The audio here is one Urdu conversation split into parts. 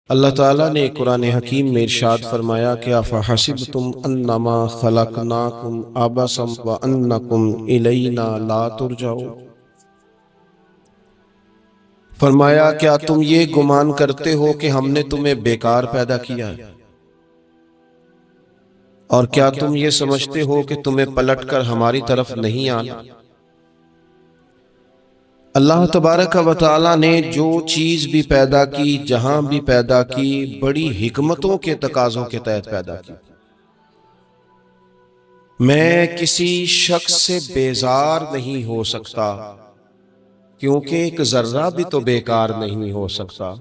اللہ تعالیٰ نے قرآن حکیم میں ارشاد فرمایا کہ افحسبتم انما خلقناکم عبثا وانکم الینا لا ترجعون، فرمایا کیا تم یہ گمان کرتے ہو کہ ہم نے تمہیں بیکار پیدا کیا ہے، اور کیا تم یہ سمجھتے ہو کہ تمہیں پلٹ کر ہماری طرف نہیں آنا؟ اللہ تبارک و تعالیٰ نے جو چیز بھی پیدا کی، جہاں بھی پیدا کی، بڑی حکمتوں کے تقاضوں کے تحت پیدا کی۔ میں کسی شخص سے بیزار نہیں ہو سکتا، کیونکہ ایک ذرہ بھی تو بیکار نہیں ہو سکتا۔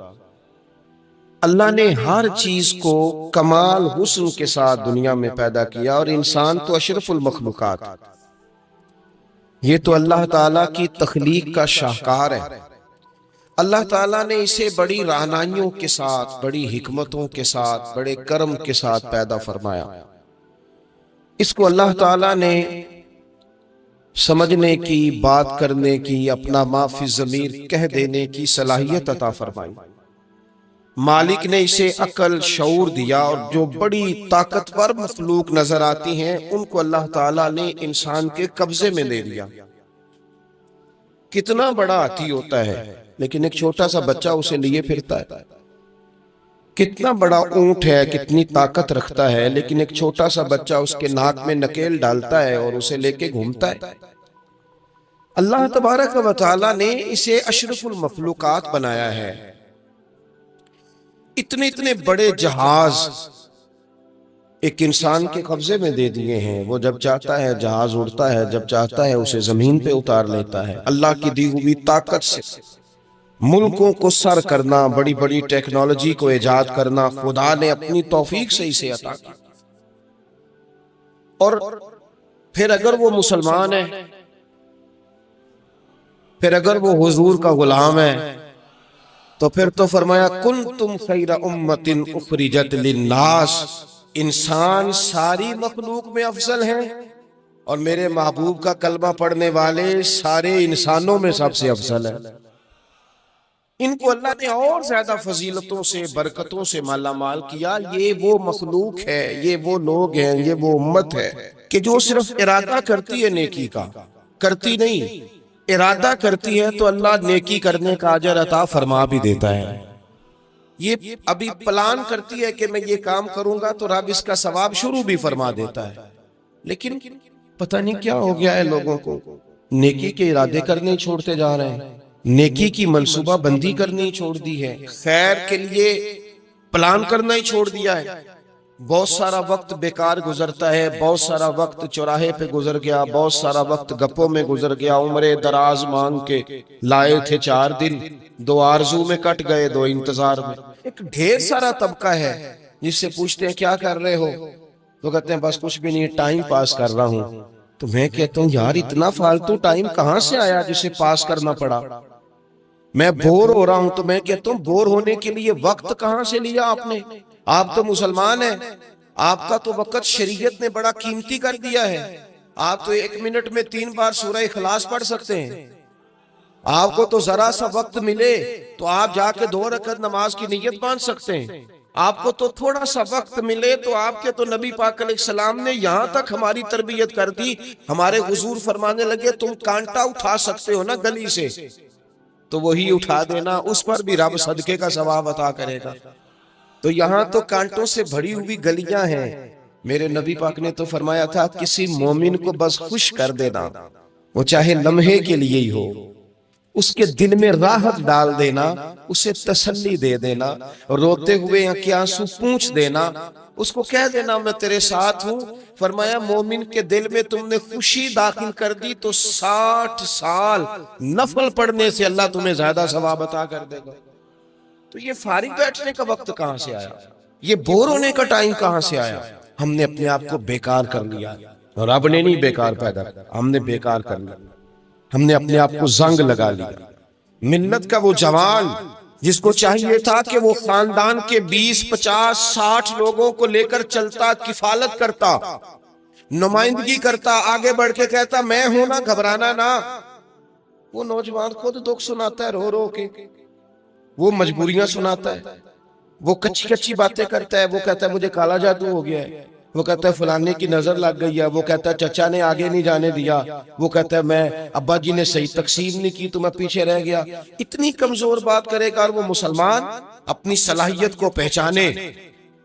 اللہ نے ہر چیز کو کمال حسن کے ساتھ دنیا میں پیدا کیا، اور انسان تو اشرف المخلوقات، یہ تو اللہ تعالیٰ کی تخلیق کا شاہکار ہے۔ اللہ تعالیٰ نے اسے بڑی رہنمائیوں کے ساتھ، بڑی حکمتوں کے ساتھ، بڑے کرم کے ساتھ پیدا فرمایا۔ اس کو اللہ تعالیٰ نے سمجھنے کی، بات کرنے کی، اپنا ما فی الضمیر کہہ دینے کی صلاحیت عطا فرمائی۔ مالک نے اسے عقل، شعور دیا، اور جو بڑی طاقتور مخلوق نظر آتی ہیں ان کو اللہ تعالیٰ نے انسان کے قبضے میں دے دیا۔ کتنا بڑا ہاتھی ہوتا ہے لیکن ایک چھوٹا سا بچہ اسے لیے پھرتا ہے، کتنا بڑا اونٹ ہے، کتنی طاقت رکھتا ہے، لیکن ایک چھوٹا سا بچہ اس کے ناک میں نکیل ڈالتا ہے اور اسے لے کے گھومتا ہے۔ اللہ تبارک و تعالیٰ نے اسے اشرف المخلوقات بنایا ہے۔ اتنے بڑے جہاز ایک انسان کے قبضے میں دے دیے ہیں، وہ جب چاہتا ہے جہاز اڑتا ہے، جب چاہتا ہے اسے زمین پہ اتار لیتا ہے۔ اللہ کی دی ہوئی طاقت سے ملکوں کو سر کرنا، بڑی بڑی ٹیکنالوجی کو ایجاد کرنا، خدا نے اپنی توفیق سے اسے عطا کیا۔ اور پھر اگر وہ مسلمان ہے، پھر اگر وہ حضور کا غلام ہے، تو پھر تو فرمایا کنتم خیر امت اخرجت للناس، انسان ساری مخلوق میں افضل ہیں، اور میرے محبوب کا کلمہ پڑھنے والے سارے انسانوں میں سب سے افضل ہیں۔ ان کو اللہ نے اور زیادہ فضیلتوں سے، برکتوں سے مالا مال کیا۔ یہ وہ مخلوق ہے، یہ وہ لوگ ہیں، یہ وہ امت ہے کہ جو صرف ارادہ کرتی ہے نیکی کا، کرتی نہیں، ارادہ کرتی ہے تو اللہ نیکی کرنے کا اجر عطا فرما بھی دیتا ہے۔ یہ ابھی پلان کرتی ہے کہ میں یہ کام کروں گا تو رب اس کا ثواب شروع بھی فرما دیتا ہے، لیکن پتہ نہیں کیا ہو گیا ہے لوگوں کو، نیکی کے ارادے کرنے چھوڑتے جا رہے ہیں، نیکی کی منصوبہ بندی کرنی چھوڑ دی ہے، خیر کے لیے پلان کرنا ہی چھوڑ دیا ہے۔ بہت سارا وقت بیکار گزرتا ہے، بہت سارا وقت چوراہے پہ گزر گیا، بہت سارا وقت گپوں میں گزر گیا، عمرے دراز مانگ کے لائے تھے 4 دن، 2 آرزو میں کٹ گئے، 2 انتظار میں۔ ایک ڈھیر سارا طبقہ ہے جس سے پوچھتے ہیں کیا کر رہے ہو، تو کہتے ہیں بس کچھ بھی نہیں، ٹائم پاس کر رہا ہوں۔ تو میں کہتا ہوں یار اتنا فالتو ٹائم کہاں سے آیا جسے پاس کرنا پڑا؟ میں بور ہو رہا ہوں تو میں کہتا ہوں بور ہونے کے لیے وقت کہاں سے لیا آپ نے؟ آپ تو مسلمان ہیں، آپ کا تو وقت شریعت نے بڑا قیمتی کر دیا ہے۔ آپ تو 1 منٹ میں 3 بار سورہ اخلاص پڑھ سکتے ہیں۔ آپ کو تو ذرا سا وقت ملے تو آپ جا کے 2 رکعت نماز کی نیت باندھ سکتے ہیں۔ آپ کو تو تھوڑا سا وقت ملے تو آپ کے تو نبی پاک علیہ السلام نے یہاں تک ہماری تربیت کر دی، ہمارے حضور فرمانے لگے تم کانٹا اٹھا سکتے ہو نا گلی سے، تو وہی اٹھا دینا، اس پر بھی رب صدقے کا ثواب عطا کرے گا۔ تو یہاں تو کانٹوں سے بھری ہوئی گلیاں ہیں۔ میرے نبی پاک نے تو فرمایا تھا کسی مومن کو بس خوش کر دینا، وہ چاہے لمحے کے لیے ہی ہو، اس کے دل میں راحت ڈال دینا، اسے تسلی دے دینا، روتے ہوئے آنکھ آنسو پونچھ دینا، اس کو کہہ دینا میں تیرے ساتھ ہوں۔ فرمایا مومن کے دل میں تم نے خوشی داخل کر دی تو 60 سال نفل پڑھنے سے اللہ تمہیں زیادہ ثواب عطا کر دے گا۔ تو یہ فارغ بیٹھنے کا وقت کہاں سے آیا؟ یہ بور ہونے کا ٹائم کہاں سے آیا؟ ہم نے اپنے آپ کو بیکار کر لیا، اور رب نے نہیں بیکار پیدا کیا، ہم نے بیکار کر لیا۔ ہم نے اپنے آپ کو زنگ لگا لیا۔ ملت کا وہ جوان جس کو چاہیے تھا کہ وہ خاندان کے 20 50 60 لوگوں کو لے کر چلتا، کفالت کرتا، نمائندگی کرتا، آگے بڑھ کے کہتا میں ہوں نا، گھبرانا نہ، وہ نوجوان خود دکھ سناتا ہے رو رو کے، وہ مجبوریاں سناتا ہے، وہ کچی کچی باتیں کرتا ہے، وہ کہتا ہے مجھے کالا جادو ہو گیا ہے، وہ کہتا ہے فلانے کی نظر لگ گئی ہے، وہ کہتا ہے چچا نے آگے نہیں جانے دیا، وہ کہتا ہے میں ابا جی نے صحیح تقسیم نہیں کی تو میں پیچھے رہ گیا۔ اتنی کمزور بات کرے گا، اور وہ مسلمان اپنی صلاحیت کو پہچانے۔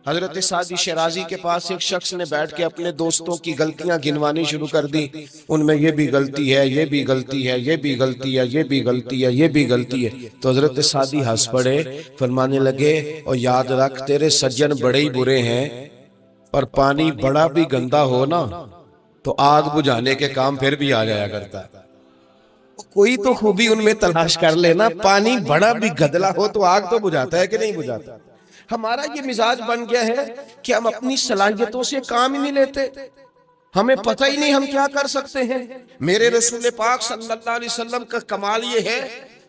حضرت سعدی شیرازی کے پاس ایک شخص نے بیٹھ کے اپنے دوستوں کی غلطیاں گنوانی شروع کر دی، ان میں یہ بھی غلطی ہے، یہ بھی غلطی ہے، یہ بھی غلطی ہے، یہ بھی غلطی ہے، یہ بھی غلطی ہے۔ تو حضرت سعدی ہنس پڑے، فرمانے لگے اور یاد رکھ تیرے سجن بڑے ہی برے ہیں، پر پانی بڑا بھی گندا ہو نا تو آگ بجھانے کے کام پھر بھی آ جایا کرتا ہے۔ کوئی تو خوبی ان میں تلاش کر لینا، پانی بڑا بھی گدلا ہو تو آگ تو بجھاتا ہے کہ نہیں بجھاتا۔ ہمارا یہ مزاج بن گیا ہے کہ ہم اپنی صلاحیتوں سے کام ہی نہیں لیتے، ہمیں پتہ ہی نہیں ہم کیا کر سکتے ہیں۔ میرے رسول پاک صلی اللہ علیہ وسلم کا کمال یہ ہے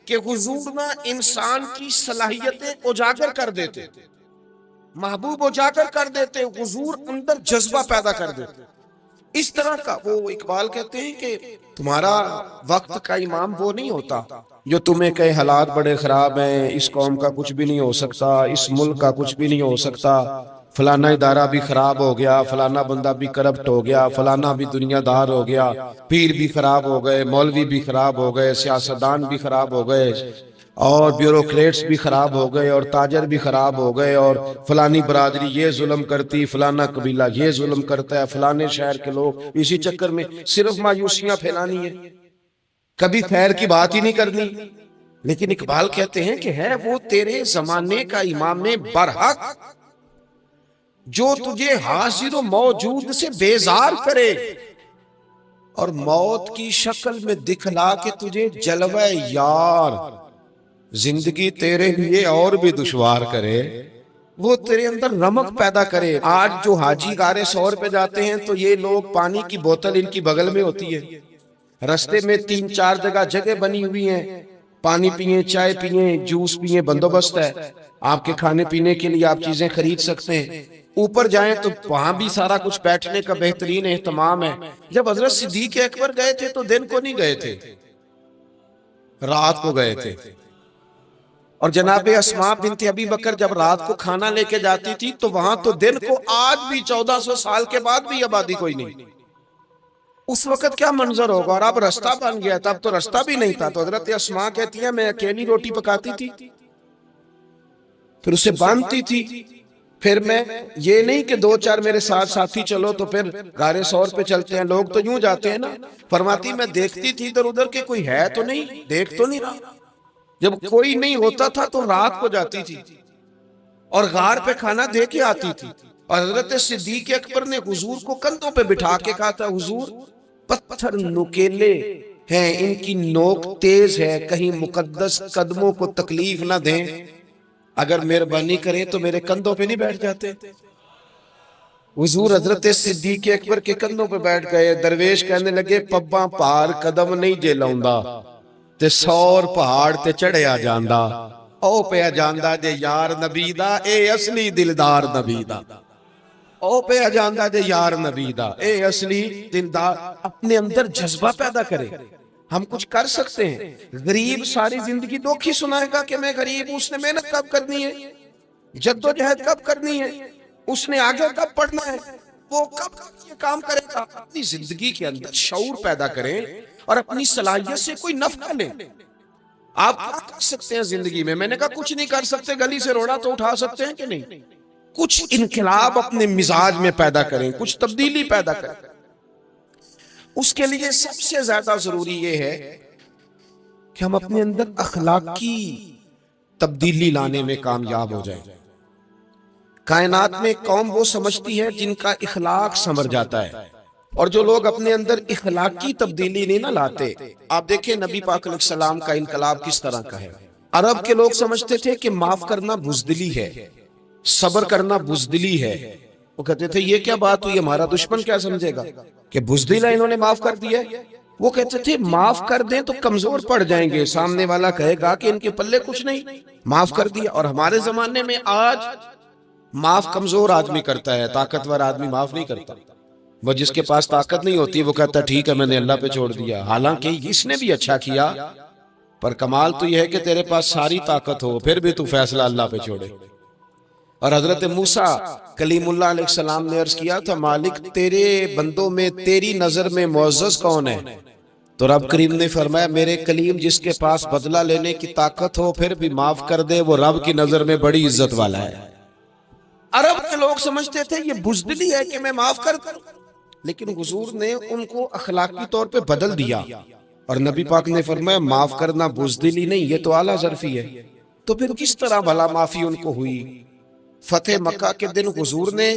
کہ حضور نہ انسان کی صلاحیتیں اجاگر کر دیتے، محبوب اجاگر کر دیتے، حضور اندر جذبہ پیدا کر دیتے۔ اس طرح کا وہ اقبال کہتے ہیں کہ تمہارا وقت کا امام وہ نہیں ہوتا جو تمہیں کہے حالات بڑے خراب ہیں، اس قوم کا کچھ بھی نہیں ہو سکتا، اس ملک کا کچھ بھی نہیں ہو سکتا، فلانا ادارہ بھی خراب ہو گیا، فلانا بندہ بھی کرپٹ ہو گیا، فلانا بھی دنیا دار ہو گیا، پیر بھی خراب ہو گئے، مولوی بھی خراب ہو گئے، سیاستدان بھی خراب ہو گئے، اور بیوروکریٹس بھی خراب ہو گئے، اور تاجر بھی خراب ہو گئے، اور فلانی برادری یہ ظلم کرتی، فلانا قبیلہ یہ ظلم کرتا ہے، فلانے شہر کے لوگ، اسی چکر میں صرف مایوسیاں پھیلانی ہے، کبھی خیر کی بات ہی نہیں کرنی۔ لیکن اقبال کہتے ہیں کہ ہے وہ تیرے زمانے کا امام برحق جو تجھے حاضر و موجود سے بیزار کرے اور موت کی شکل میں دکھلا کے تجھے جلوہ یار زندگی تیرے لیے اور بھی دشوار کرے، وہ تیرے اندر رمق پیدا کرے۔ آج جو حاجی غار سور پہ جاتے ہیں تو یہ لوگ پانی کی بوتل ان کی بغل میں ہوتی ہے، رستے میں 3-4 جگہ بنی ہوئی ہیں، پانی پیئیں، چائے پیئیں، جوس پیئیں، بندوبست ہے، آپ کے کھانے پینے کے لیے آپ چیزیں خرید سکتے ہیں۔ اوپر جائیں تو وہاں بھی سارا کچھ بیٹھنے کا بہترین اہتمام ہے۔ جب حضرت صدیق اکبر گئے تھے تو دن کو نہیں گئے تھے، رات کو گئے تھے، اور جناب اسماء بنت ابی بکر جب رات کو کھانا لے کے جاتی تھی تو وہاں تو دن کو آج بھی 1400 سال کے بعد بھی آبادی کوئی نہیں۔ اس وقت کیا منظر ہوگا، اور اب رستہ بن گیا تھا، اب تو رستہ بھی نہیں تھا۔ تو حضرت اسماء کہتی ہیں میں اکیلی روٹی پکاتی تھی، پھر اسے باندھتی تھی، پھر میں یہ نہیں کہ 2-4 میرے ساتھ ساتھی چلو تو پھر غار سور پہ چلتے ہیں، لوگ تو یوں جاتے ہیں نا۔ فرماتی میں دیکھتی تھی ادھر ادھر کہ کوئی ہے تو نہیں، دیکھ تو نہیں رہا۔ جب کوئی نہیں ہوتا تھا تو رات کو جاتی تھی اور غار پہ کھانا دے کے آتی تھی، اور حضرت صدیق اکبر نے حضور کو کندھوں پہ بٹھا کے کہا تھا حضور پتھر نکیلے ہیں، ان کی نوک تیز ہے، کہیں مقدس قدموں کو تکلیف نہ دیں، اگر مہربانی کریں تو میرے کندھوں پہ نہیں بیٹھ جاتے۔ حضور حضرت صدیق اکبر کے کندھوں پہ بیٹھ گئے۔ درویش کہنے لگے پباں پار قدم نہیں جے لاؤندا تے سور پہاڑ تے چڑھیا جاندا، او پیا جاندا جے یار نبی دا، اے اصلی دلدار نبی دا، او پیا جاندا جے یار نبی دا، اے اصلی دلدار۔ اپنے اندر جذبہ پیدا کرے، ہم کچھ کر سکتے ہیں۔ غریب ساری زندگی دکھ ہی سنائے گا کہ میں غریب ہوں، اس نے محنت کب کرنی ہے، جد و جہد کب کرنی ہے، اس نے آگے کب پڑھنا ہے، وہ کب یہ کام کرے گا۔ اپنی زندگی کے اندر شعور پیدا کریں اور اپنی صلاحیت سے کوئی نفع لیں۔ آپ کیا کر سکتے ہیں زندگی میں؟ میں نے کہا کچھ نہیں کر سکتے، گلی سے روڑا تو اٹھا سکتے ہیں کہ نہیں؟ کچھ انقلاب اپنے مزاج میں پیدا کریں، کچھ تبدیلی پیدا کریں۔ اس کے لیے سب سے زیادہ ضروری یہ ہے کہ ہم اپنے اندر اخلاقی تبدیلی لانے میں کامیاب ہو جائیں۔ کائنات میں قوم وہ سمجھتی ہے جن کا اخلاق سنور جاتا ہے، اور جو لوگ اپنے اندر اخلاقی تبدیلی نہیں نہ لاتے، آپ دیکھیں نبی پاک علیہ السلام کا انقلاب کس طرح کا ہے۔ عرب کے لوگ سمجھتے تھے کہ معاف کرنا بزدلی ہے، صبر کرنا بزدلی ہے۔ وہ کہتے تھے یہ کیا بات ہوئی، ہمارا دشمن کیا سمجھے گا کہ بزدل ہے، انہوں نے معاف کر دیا ہے۔ وہ کہتے تھے معاف کر دیں تو کمزور پڑ جائیں گے، سامنے والا کہے گا کہ ان کے پلے کچھ نہیں، معاف کر دیا۔ اور ہمارے زمانے میں آج معاف کمزور آدمی کرتا ہے، طاقتور آدمی معاف نہیں کرتا۔ وہ جس کے پاس طاقت نہیں ہوتی وہ کہتا ہے ٹھیک ہے میں نے اللہ پہ چھوڑ دیا، حالانکہ اس نے بھی اچھا کیا، پر کمال تو یہ ہے کہ تیرے پاس ساری طاقت ہو پھر بھی تو فیصلہ اللہ پہ چھوڑے۔ اور حضرت موسیٰ کلیم اللہ علیہ السلام نے عرض کیا تھا مالک تیرے بندوں میں تیری نظر میں معزز کون ہے؟ تو رب کریم نے فرمایا میرے کلیم جس کے پاس بدلہ لینے کی طاقت ہو پھر بھی معاف کر دے وہ رب کی نظر میں بڑی عزت والا ہے۔ عرب کے لوگ سمجھتے تھے یہ بزدلی ہے کہ میں معاف کر دوں، لیکن حضور نے ان کو اخلاقی طور پہ بدل دیا، اور نبی پاک نے فرمایا معاف کرنا بزدلی نہیں، یہ تو اعلیٰ ظرفی ہے۔ تو پھر کس طرح بھلا معافی ان کو ہوئی؟ فتح مکہ کے دن حضور نے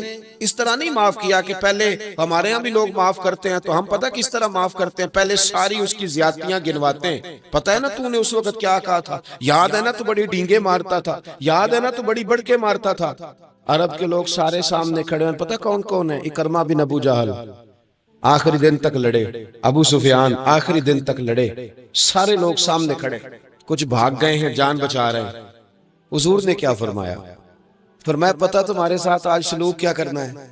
اس طرح نہیں معاف کیا کہ پہلے ہمارے ہاں بھی لوگ معاف کرتے ہیں تو ہم پتہ کس طرح معاف کرتے ہیں، پہلے ساری اس کی زیادتیاں گنواتے ہیں۔ پتہ ہے نا تو نے اس وقت کیا کہا تھا، یاد ہے نا تو بڑی ڈینگے مارتا تھا، یاد ہے نا تو بڑی بڑھ کے مارتا تھا۔ عرب کے لوگ سارے سامنے کھڑے ہیں، پتہ کون کون ہے؟ اکرمہ بن ابو جہل آخری دن تک لڑے، ابو سفیان آخری دن تک لڑے، سارے لوگ سامنے کھڑے، کچھ بھاگ گئے ہیں جان بچا رہے ہیں۔ حضور نے کیا فرمایا؟ فرمایا پتہ تمہارے ساتھ آج سلوک کیا کرنا ہے؟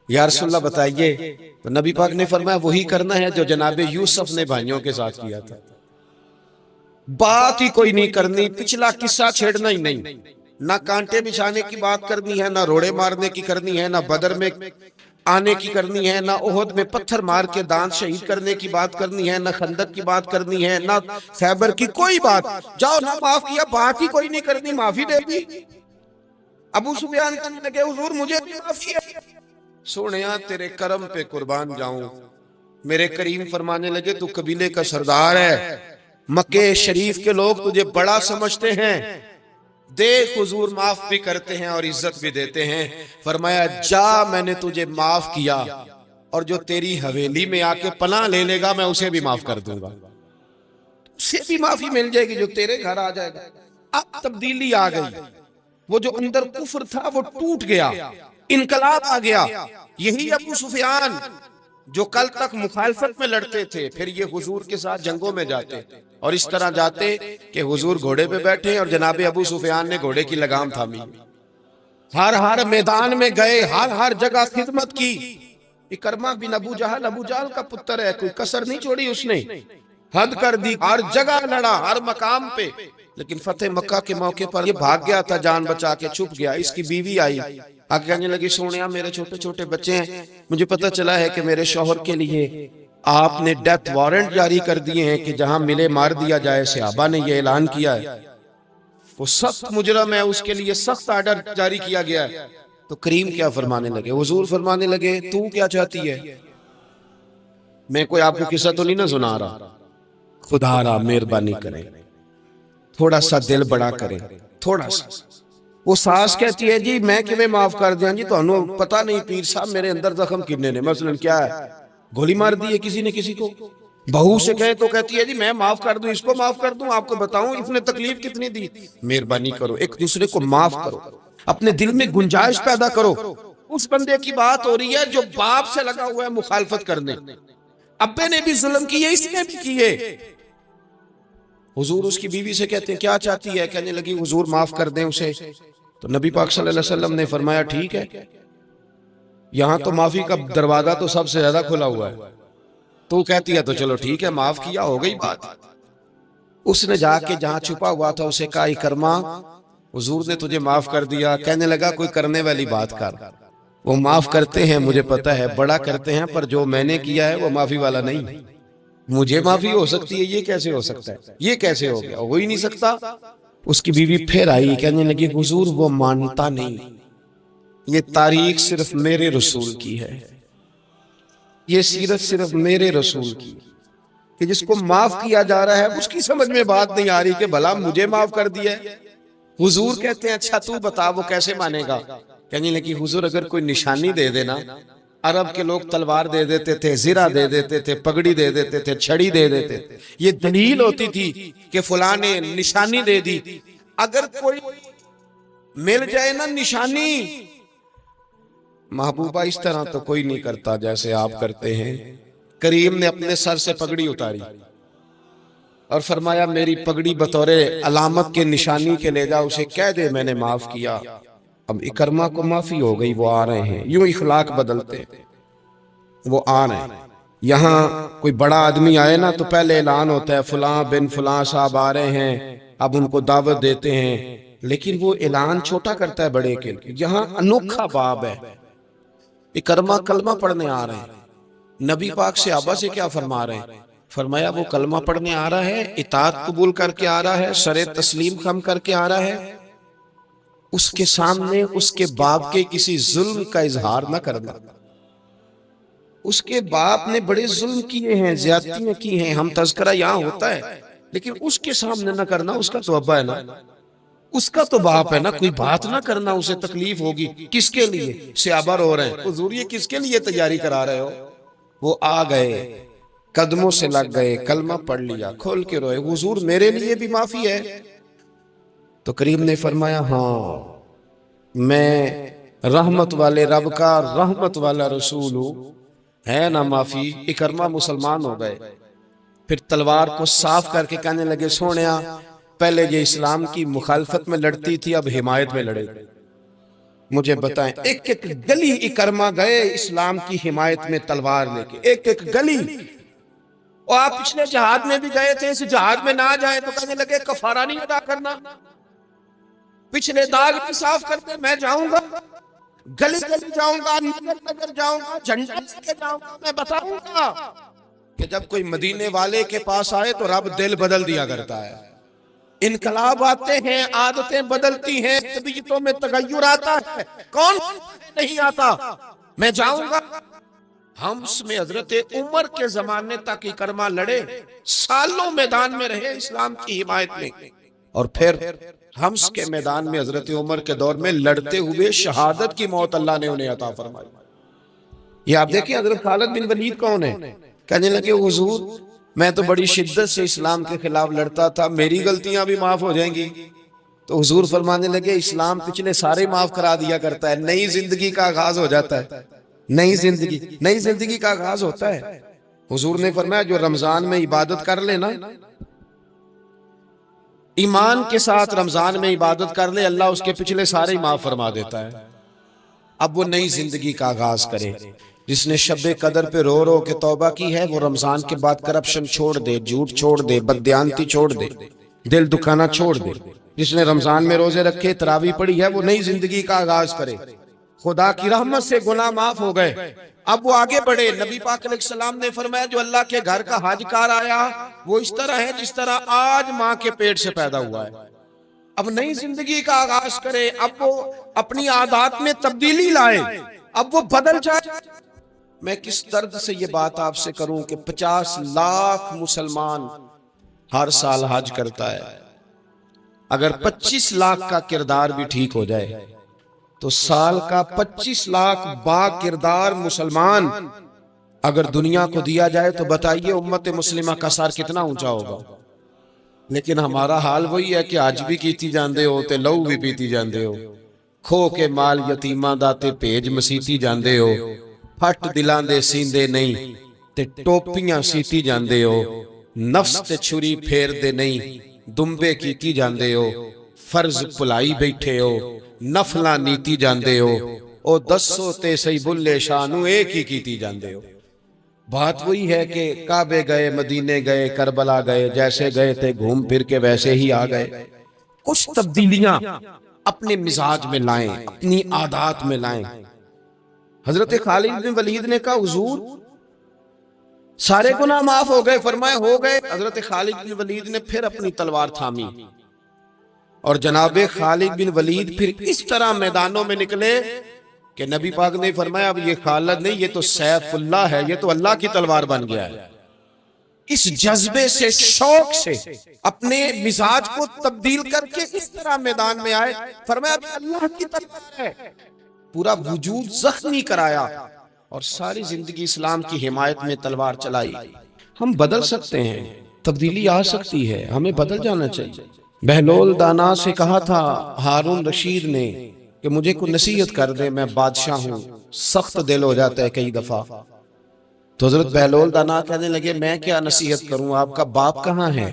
یا رسول اللہ بتائیے۔ تو نبی پاک نے فرمایا وہی کرنا ہے جو جناب یوسف نے بھائیوں کے ساتھ کیا تھا، بات ہی کوئی نہیں کرنی، پچھلا قصہ چھیڑنا ہی نہیں، نہ کانٹے بچھانے کی بات کرنی ہے، نہ روڑے مارنے کی کرنی ہے، نہ بدر میں آنے کی کرنی ہے، نہ احد میں پتھر مار کے دانت شہید کرنے کی بات کرنی ہے، نہ خندق کی بات کرنی ہے، نہ خیبر کی کوئی بات۔ جاؤ نہ معاف کیا، بات ہی کوئی نہیں کرنی، معافی دے دی۔ ابو سفیان کہنے لگے حضور مجھے معافی ہے۔ سونیا تیرے کرم پہ قربان جاؤں۔ میرے کریم فرمانے لگے تو قبیلے کا سردار ہے، مکہ شریف کے لوگ تجھے بڑا سمجھتے ہیں، دیکھ حضور معاف بھی کرتے ہیں اور عزت بھی دیتے ہیں۔ فرمایا جا میں نے تجھے معاف کیا، اور جو تیری حویلی میں آ کے پناہ لے لے گا میں اسے بھی معاف کر دوں گا، اسے بھی معافی مل جائے گی جو تیرے گھر آ جائے گا۔ اب تبدیلی آ گئی، وہ جو اندر کفر تھا وہ ٹوٹ گیا، انقلاب آ گیا۔ یہی ابو سفیان جو کل تک مخالفت میں لڑتے تھے، پھر یہ حضور کے ساتھ جنگوں میں جاتے، اور اس طرح جاتے کہ حضور گھوڑے پہ بیٹھے اور جناب ابو سفیان نے گھوڑے کی لگام تھامی، ہر میدان میں گئے، ہر جگہ خدمت کی۔ اکرمہ بن ابو جہل کا پتر ہے، کوئی کسر نہیں چھوڑی اس نے، حد کر دی، ہر جگہ لڑا، ہر مقام پہ۔ لیکن فتح مکہ کے موقع پر یہ بھاگ گیا تھا، جان بچا کے چھپ گیا۔ اس کی بیوی آئی، آگے کہنے لگی سونیا میرے چھوٹے چھوٹے بچے ہیں، مجھے پتہ چلا ہے کہ میرے شوہر کے لیے آپ نے ڈیتھ وارنٹ جاری کر دیے ہیں کہ جہاں ملے مار دیا جائے، صحابہ نے یہ اعلان کیا ہے، وہ سخت مجرم ہے، اس کے لیے سخت آرڈر جاری کیا گیا ہے۔ تو کریم کیا فرمانے لگے؟ حضور فرمانے لگے تو کیا چاہتی ہے؟ میں کوئی آپ کو قصہ تو نہیں نہ سنا رہا، خدا را مہربانی کرے، تھوڑا سا دل بڑا کرے، تھوڑا سا۔ وہ ساس کہتی ہے جی میں کیویں معاف کر دیاں جی، تانوں پتہ نہیں پیر صاحب میرے اندر زخم کتنے نے، مثلا کیا ہے، گولی مار دی ہے کسی نے کسی کو۔ بہو سے کہے تو کہتی ہے جی میں معاف کر دوں، اس کو معاف کر دوں، آپ کو بتاؤں اس نے تکلیف کتنی دی۔ مہربانی کرو ایک دوسرے کو معاف کرو، اپنے دل میں گنجائش پیدا کرو۔ اس بندے کی بات ہو رہی ہے جو باپ سے لگا ہوا ہے مخالفت کرنے، ابے نے بھی ظلم کیے، اس نے بھی کیے۔ حضور اس کی بیوی سے کہتے ہیں کیا چاہتی ہے؟ کہنے لگی حضور معاف کر دیں اسے۔ تو نبی پاک صلی اللہ علیہ وسلم نے فرمایا ٹھیک ہے، یہاں تو معافی کا دروازہ تو سب سے زیادہ کھلا ہوا ہے، تو کہتی ہے تو چلو ٹھیک ہے معاف کیا، ہو گئی بات۔ اس نے جا کے جہاں چھپا ہوا تھا اسے کہا اکرمہ حضور نے تجھے معاف کر دیا۔ کہنے لگا کوئی کرنے والی بات کر، وہ معاف کرتے ہیں مجھے پتہ ہے، بڑا کرتے ہیں، پر جو میں نے کیا ہے وہ معافی والا نہیں۔ مجھے معافی ہو سکتی ہے، یہ کیسے ہو سکتا ہے، یہ کیسے ہو گیا، ہو ہی نہیں سکتا۔ اس کی بیوی پھر آئی، کہنے لگی حضور وہ مانتا نہیں، یہ تاریخ صرف میرے رسول کی ہے، یہ سیرت صرف میرے رسول کی، کہ جس کو معاف کیا جا رہا ہے اس کی سمجھ میں بات نہیں آ رہی کہ بھلا مجھے معاف کر دیا ہے۔ حضور کہتے ہیں اچھا تو بتا وہ کیسے مانے گا؟ کہنے لگی حضور اگر کوئی نشانی دے دینا، عرب کے لوگ تلوار دے دیتے تھے، زرہ دے دیتے تھے، پگڑی دے دیتے تھے، چھڑی دے دیتے تھے، یہ دلیل ہوتی تھی کہ فلاں نے نشانی دے دی۔ اگر کوئی مل جائے نا نشانی، محبوبہ اس طرح تو کوئی نہیں کرتا جیسے آپ کرتے ہیں۔ کریم نے اپنے سر سے پگڑی اتاری اور فرمایا میری پگڑی بطور علامت کے نشانی کے لے جا، اسے کہہ دے میں نے معاف کیا۔ اب اکرمہ کو معافی ہو گئی، وہ آ رہے ہیں، یوں اخلاق بدلتے وہ آ رہے ہیں۔ یہاں کوئی بڑا آدمی آئے نا تو پہلے اعلان ہوتا ہے فلاں بن فلاں صاحب آ رہے ہیں، اب ان کو دعوت دیتے ہیں، لیکن وہ اعلان چھوٹا کرتا ہے بڑے کے لیے. یہاں انوکھا باب ہے. اکرما کلمہ پڑھنے آ رہے ہیں. نبی پاک صحابہ سے کیا فرما رہے ہیں؟ فرمایا وہ کلمہ پڑھنے آ رہا ہے، اطاعت قبول کر کے آ رہا ہے، سر تسلیم خم کر کے آ رہا ہے، اس کے سامنے اس کے باپ کے کسی ظلم کا اظہار نہ کرنا. اس کے باپ نے بڑے ظلم کیے ہیں، زیادتیاں کی ہیں، ہم تذکرہ یہاں ہوتا ہے، لیکن اس کے سامنے نہ کرنا. اس کا تو ابا ہے نا، اس کا تو باپ ہے نا. کوئی بات نہ کرنا، اسے تکلیف ہوگی. کس کے لیے؟ صحابہ رو رہے ہیں، حضور یہ کس کے لیے تیاری کرا رہے ہو؟ وہ آ گئے، قدموں سے لگ گئے، کلمہ پڑھ لیا، کھول کے روئے. حضور میرے لیے بھی معافی ہے؟ تو کریم نے فرمایا ہاں، میں رحمت والے رب کا رحمت والا رسول ہوں، ہے نا معافی. اکرمہ مسلمان ہو گئے. پھر تلوار کو صاف کر کے کہنے لگے سونیا پہلے یہ اسلام کی مخالفت میں لڑتی تھی، اب حمایت میں لڑے. مجھے بتائیں، ایک ایک گلی اکرمہ گئے اسلام کی حمایت میں تلوار لے کے، ایک ایک گلی. اور آپ پچھلے جہاد میں بھی گئے تھے، اس جہاد میں نہ جائیں تو کہنے لگے کفارہ نہیں ادا کرنا، پچھلے داغ بھی صاف کرتے. میں جاؤں گا، گلی گلی جاؤں گا، نگر نگر جاؤں گا، جھنڈا لے کے جاؤں گا. میں بتاؤں گا کہ جب کوئی مدینے والے کے پاس آئے تو رب دل بدل دیا کرتا ہے. انقلاب آتے ہیں، عادتیں بدلتی ہیں، طبیعتوں میں تغیر آتا ہے. کون نہیں آتا؟ میں جاؤں گا. حمص میں حضرت عمر کے زمانے تک اکرمہ لڑے، سالوں میدان میں رہے اسلام کی حمایت میں. اور پھر حمص کے میدان میں حضرت عمر کے دور میں لڑتے ہوئے شہادت کی موت اللہ نے انہیں عطا فرمائی. یہ آپ دیکھیں حضرت خالد بن ولید کون ہے؟ کہنے لگے حضور میں تو بڑی شدت سے اسلام کے خلاف لڑتا تھا، میری غلطیاں بھی معاف ہو جائیں گی. تو حضور فرمانے لگے اسلام پچھلے سارے معاف کرا دیا کرتا ہے، نئی زندگی کا آغاز ہو جاتا ہے. نئی زندگی کا آغاز ہوتا ہے. حضور نے فرمایا جو رمضان میں عبادت کر لے نا، ایمان کے ساتھ رمضان میں عبادت کر لے، اللہ اس کے پچھلے سارے معاف فرما دیتا ہے. اب وہ نئی زندگی کا آغاز کرے. جس نے شب قدر پہ رو رو کے توبہ کی ہے، وہ رمضان کے بعد کرپشن چھوڑ دے، جھوٹ چھوڑ دے، بددیانتی چھوڑ دے، دل دکھانا چھوڑ دے. جس نے رمضان میں روزے رکھے، تراویح پڑھی ہے، وہ نئی زندگی کا آغاز کرے. خدا کی رحمت سے گناہ معاف ہو گئے، اب وہ آگے بڑھے. نبی پاک علیہ السلام نے فرمایا جو اللہ کے گھر کا حج کار آیا وہ اس طرح ہے جس طرح آج ماں کے پیٹ سے پیدا ہوا ہے. اب نئی زندگی کا آغاز کرے، اب وہ اپنی عادات میں تبدیلی لائے، اب وہ بدل جائے. میں کس درد سے یہ بات آپ سے کروں کہ 50 لاکھ مسلمان ہر سال حج کرتا ہے. اگر 25 لاکھ کا کردار بھی ٹھیک ہو جائے تو سال کا 25 لاکھ با کردار مسلمان اگر دنیا کو دیا جائے تو بتائیے امت مسلمہ کا سر کتنا اونچا ہوگا. لیکن ہمارا حال وہی ہے کہ آج بھی کیتی جاندے ہو تے لہو بھی پیتی جاندے ہو، کھو کے مال یتیماں دا تے بھیج مسیتی جاندے ہو، پھٹ دلاں دے سیندے نہیں تے ٹوپیاں سیتی جاندے ہو، نفس تے چھری پھیر دے نہیں دمبے کیتی جاندے ہو، فرض پلائی بیٹھے ہو، نفلاں نیتی جاندے ہو، او دسو تے سی بلے شانو ایک ہی کیتی جاندے ہو. بات وہی ہے کہ کعبے گئے، مدینے گئے، کربلا گئے، جیسے گئے تھے گھوم پھر کے ویسے ہی آ گئے. کچھ تبدیلیاں اپنے مزاج میں لائیں، اپنی عادات میں لائیں. حضرت خالد بن ولید نے کہا حضور سارے گناہ معاف ہو گئے. فرمایا ہو گئے. حضرت خالد بن ولید نے پھر اپنی تلوار تھامی اور جناب خالد بن ولید پھر اس طرح میدانوں میں نکلے کہ نبی پاک نے فرمایا اب یہ خالد نہیں، یہ تو سیف اللہ ہے، یہ تو اللہ کی تلوار بن گیا ہے. اس جذبے سے، شوق سے اپنے مزاج کو تبدیل کر کے اس طرح میدان میں آئے. فرمایا اب اللہ کی تلوار ہے. پورا وجود زخمی کرایا اور ساری زندگی اسلام کی حمایت میں تلوار چلائی. ہم بدل سکتے ہیں، تبدیلی آ سکتی ہے، ہمیں بدل جانا چاہیے. بہلول دانا سے کہا تھا ہارون رشید نے کہ مجھے کوئی نصیحت کر دے، میں بادشاہ ہوں. سخت دل ہو جاتا ہے کئی دفعہ. تو حضرت بہلول دانا کہنے لگے میں کیا نصیحت کروں، آپ کا باپ کہاں ہے؟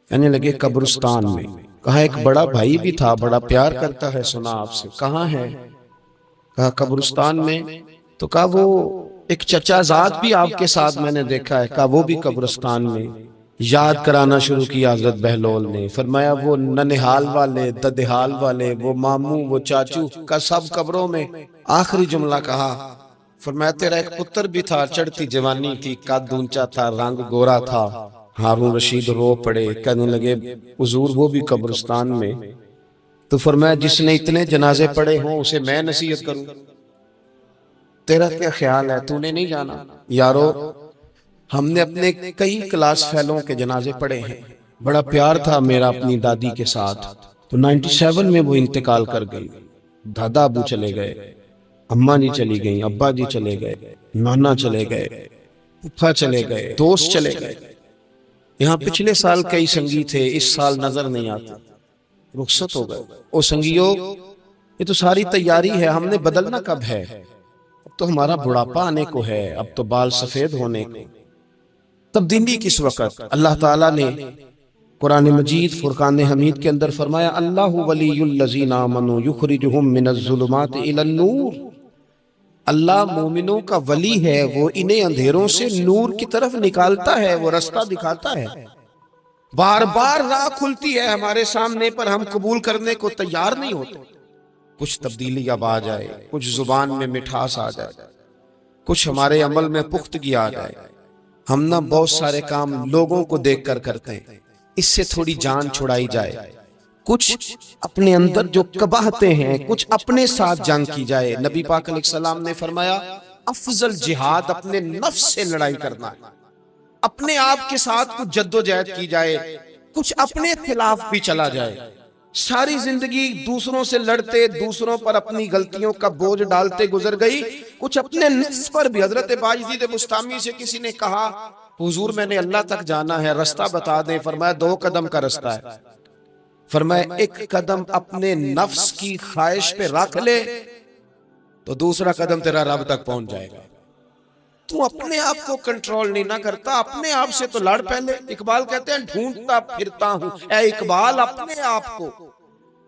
کہنے لگے قبرستان میں. کہا ایک بڑا بھائی بھی تھا، بڑا پیار کرتا ہے، سنا آپ سے، کہاں ہے؟ کہا قبرستان میں. تو کہا وہ ایک چچا زاد بھی آپ کے ساتھ میں نے دیکھا ہے. کہا وہ بھی قبرستان میں. یاد کرانا شروع کیا حضرت بہلول نے، فرمایا وہ ننہال والے، ددہال والے، وہ ماموں، وہ چاچو کا سب قبروں میں۔ آخری جملہ کہا، فرمایا تیرا ایک پتر بھی تھا، چڑھتی جوانی تھی، قد اونچا تھا، رنگ گورا تھا۔ ہارون رشید رو پڑے، کہنے لگے حضور وہ بھی قبرستان میں؟ تو فرمایا جس نے اتنے جنازے پڑے ہوں اسے میں نصیحت کروں؟ تیرا کیا خیال ہے، تو نے نہیں جانا؟ یارو ہم نے اپنے کئی کلاس فیلوں کے جنازے پڑھے ہیں، بڑا پیار تھا میرا اپنی دادی کے ساتھ، تو 97 میں وہ انتقال کر گئی، دادا ابو چلے گئے، اماں جی چلی گئیں، ابا جی چلے گئے، نانا چلے گئے، پھپھا چلے گئے، دوست چلے گئے۔ یہاں پچھلے سال کئی سنگی تھے، اس سال نظر نہیں آتے، رخصت ہو گئے۔ او سنگیو، یہ تو ساری تیاری ہے، ہم نے بدلنا کب ہے؟ اب تو ہمارا بڑھاپا آنے کو ہے، اب تو بال سفید ہونے کو۔ تبدیلی کس وقت؟ اللہ تعالیٰ نے قرآن مجید فرقان حمید کے اندر فرمایا اللہ ولی الذین آمنوا یخرجہم من الظلمات الی النور۔ اللہ مومنوں کا ولی ہے، وہ انہیں اندھیروں سے نور کی طرف نکالتا ہے، وہ رستہ دکھاتا ہے۔ بار بار راہ کھلتی ہے ہمارے سامنے، پر ہم قبول کرنے کو تیار نہیں ہوتے۔ کچھ تبدیلی اب آ جائے، کچھ زبان میں مٹھاس آ جائے، کچھ ہمارے عمل میں پختگی آ جائے۔ ہم نہ بہت سارے کام لوگوں کو دیکھ کر کرتے ہیں، اس سے تھوڑی جان چھڑائی جائے۔ کچھ اپنے اندر جو قباہتیں ہیں، کچھ اپنے ساتھ جنگ کی جائے۔ نبی پاک علیہ السلام نے فرمایا افضل جہاد اپنے نفس سے لڑائی کرنا ہے، اپنے آپ کے ساتھ کچھ جد و جہد کی جائے، کچھ اپنے خلاف بھی چلا جائے۔ ساری زندگی دوسروں سے لڑتے، دوسروں پر اپنی غلطیوں کا بوجھ ڈالتے گزر گئی، کچھ اپنے نفس پر بھی۔ حضرت باجید بستامی سے کسی نے کہا حضور میں نے اللہ تک جانا ہے، رستہ بتا دیں۔ فرمایا 2 قدم کا رستہ ہے۔ فرمایا 1 قدم اپنے نفس کی خواہش پہ رکھ لے تو دوسرا قدم تیرا رب تک پہنچ جائے گا۔ تو اپنے آپ کو کنٹرول نہیں نہ کرتا، اپنے آپ سے تو لڑ پہلے۔ اقبال کہتے ہیں ڈھونڈتا پھرتا ہوں اے اقبال اپنے آپ کو،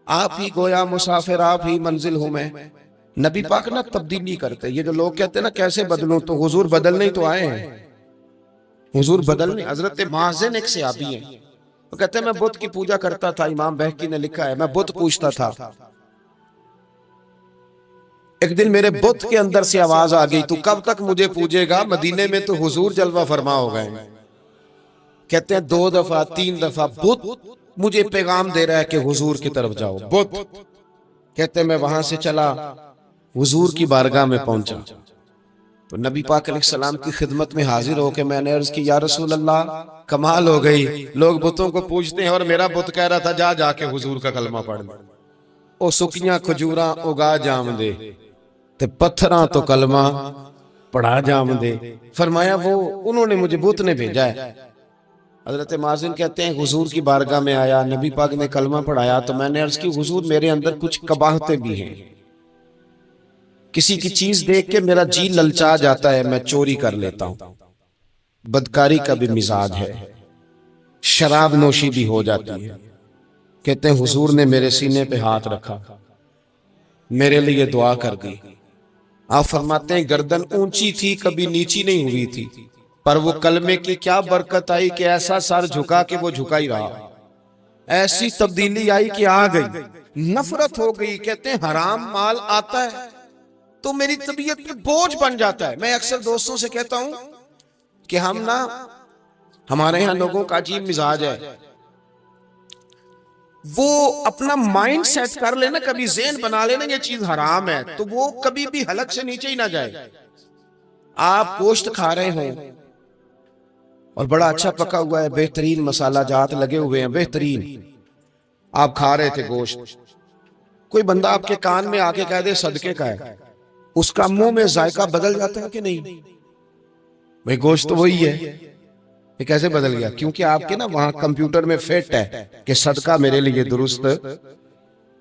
آپ ہی گویا مسافر، آپ ہی منزل ہوں میں۔ نبی پاک نہ تبدیلی کرتے۔ یہ جو لوگ کہتے ہیں نا کیسے بدلوں، تو حضور بدلنے ہی تو آئے ہیں، حضور بدلنے۔ حضرت مازن ایک صحابی ہیں، وہ کہتے ہیں میں بت کی پوجا کرتا تھا، امام بہقی نے لکھا ہے میں بت پوجتا تھا۔ ایک دن میرے بت کے اندر سے آواز آ گئی تو کب تک مجھے پوجے گا، مدینے میں تو حضور جلوہ فرما ہو گئے۔ کہتے ہیں 2 دفعہ 3 دفعہ بت مجھے پیغام دے رہا ہے کہ حضور کی طرف جاؤ۔ بت کہتے ہیں میں وہاں سے چلا، حضور کی بارگاہ میں پہنچا تو نبی پاک علیہ السلام کی خدمت میں حاضر ہو کے میں نے عرض کی یا رسول اللہ کمال ہو گئی، لوگ بتوں کو پوجتے ہیں اور میرا بت کہہ رہا تھا جا جا کے حضور کا کلمہ پڑھ لے۔ او سکیاں کھجوراں اگا جام دے تے پتھراں تو کلمہ پڑھا جام دے۔ فرمایا وہ انہوں نے مجھے بت نے بھیجا ہے۔ حضرت مازن کہتے ہیں حضور کی بارگاہ میں آیا، نبی پاک نے کلمہ پڑھایا تو میں نے عرض کی حضور میرے اندر کچھ قباہتیں بھی ہیں، کسی کی چیز دیکھ کے میرا جی للچا جاتا ہے، میں چوری کر لیتا ہوں، بدکاری کا بھی مزاج ہے، شراب نوشی بھی ہو جاتی ہے۔ کہتے ہیں حضور نے میرے سینے پہ ہاتھ رکھا، میرے لیے دعا کر دی۔ آپ فرماتے ہیں گردن اونچی تھی کبھی نیچی نہیں ہوئی تھی، پر وہ کلمے کی کیا برکت آئی کہ ایسا سر جھکا کہ وہ جھکا ہی رہا، ایسی تبدیلی آئی کہ آ گئی، نفرت ہو گئی۔ کہتے ہیں حرام مال آتا ہے تو میری طبیعت پہ بوجھ بن جاتا ہے۔ میں اکثر دوستوں سے کہتا ہوں کہ ہمارے ہاں لوگوں کا عجیب مزاج ہے، وہ اپنا مائنڈ سیٹ کر لینا، کبھی ذہن بنا لینا یہ چیز حرام ہے تو وہ کبھی بھی حلق سے نیچے ہی نہ جائے۔ آپ گوشت کھا رہے ہوں اور بڑا اچھا پکا ہوا ہے، بہترین مسالہ جات لگے ہوئے ہیں، بہترین، آپ کھا رہے تھے گوشت، کوئی بندہ آپ کے کان میں آ کے کہہ دے صدقے کا ہے، اس کا منہ میں ذائقہ بدل جاتا ہے کہ نہیں؟ بھئی گوشت تو وہی ہے، یہ کیسے بدل گیا؟ کیونکہ آپ کے نا وہاں کمپیوٹر میں فٹ ہے کہ صدقہ میرے لیے درست،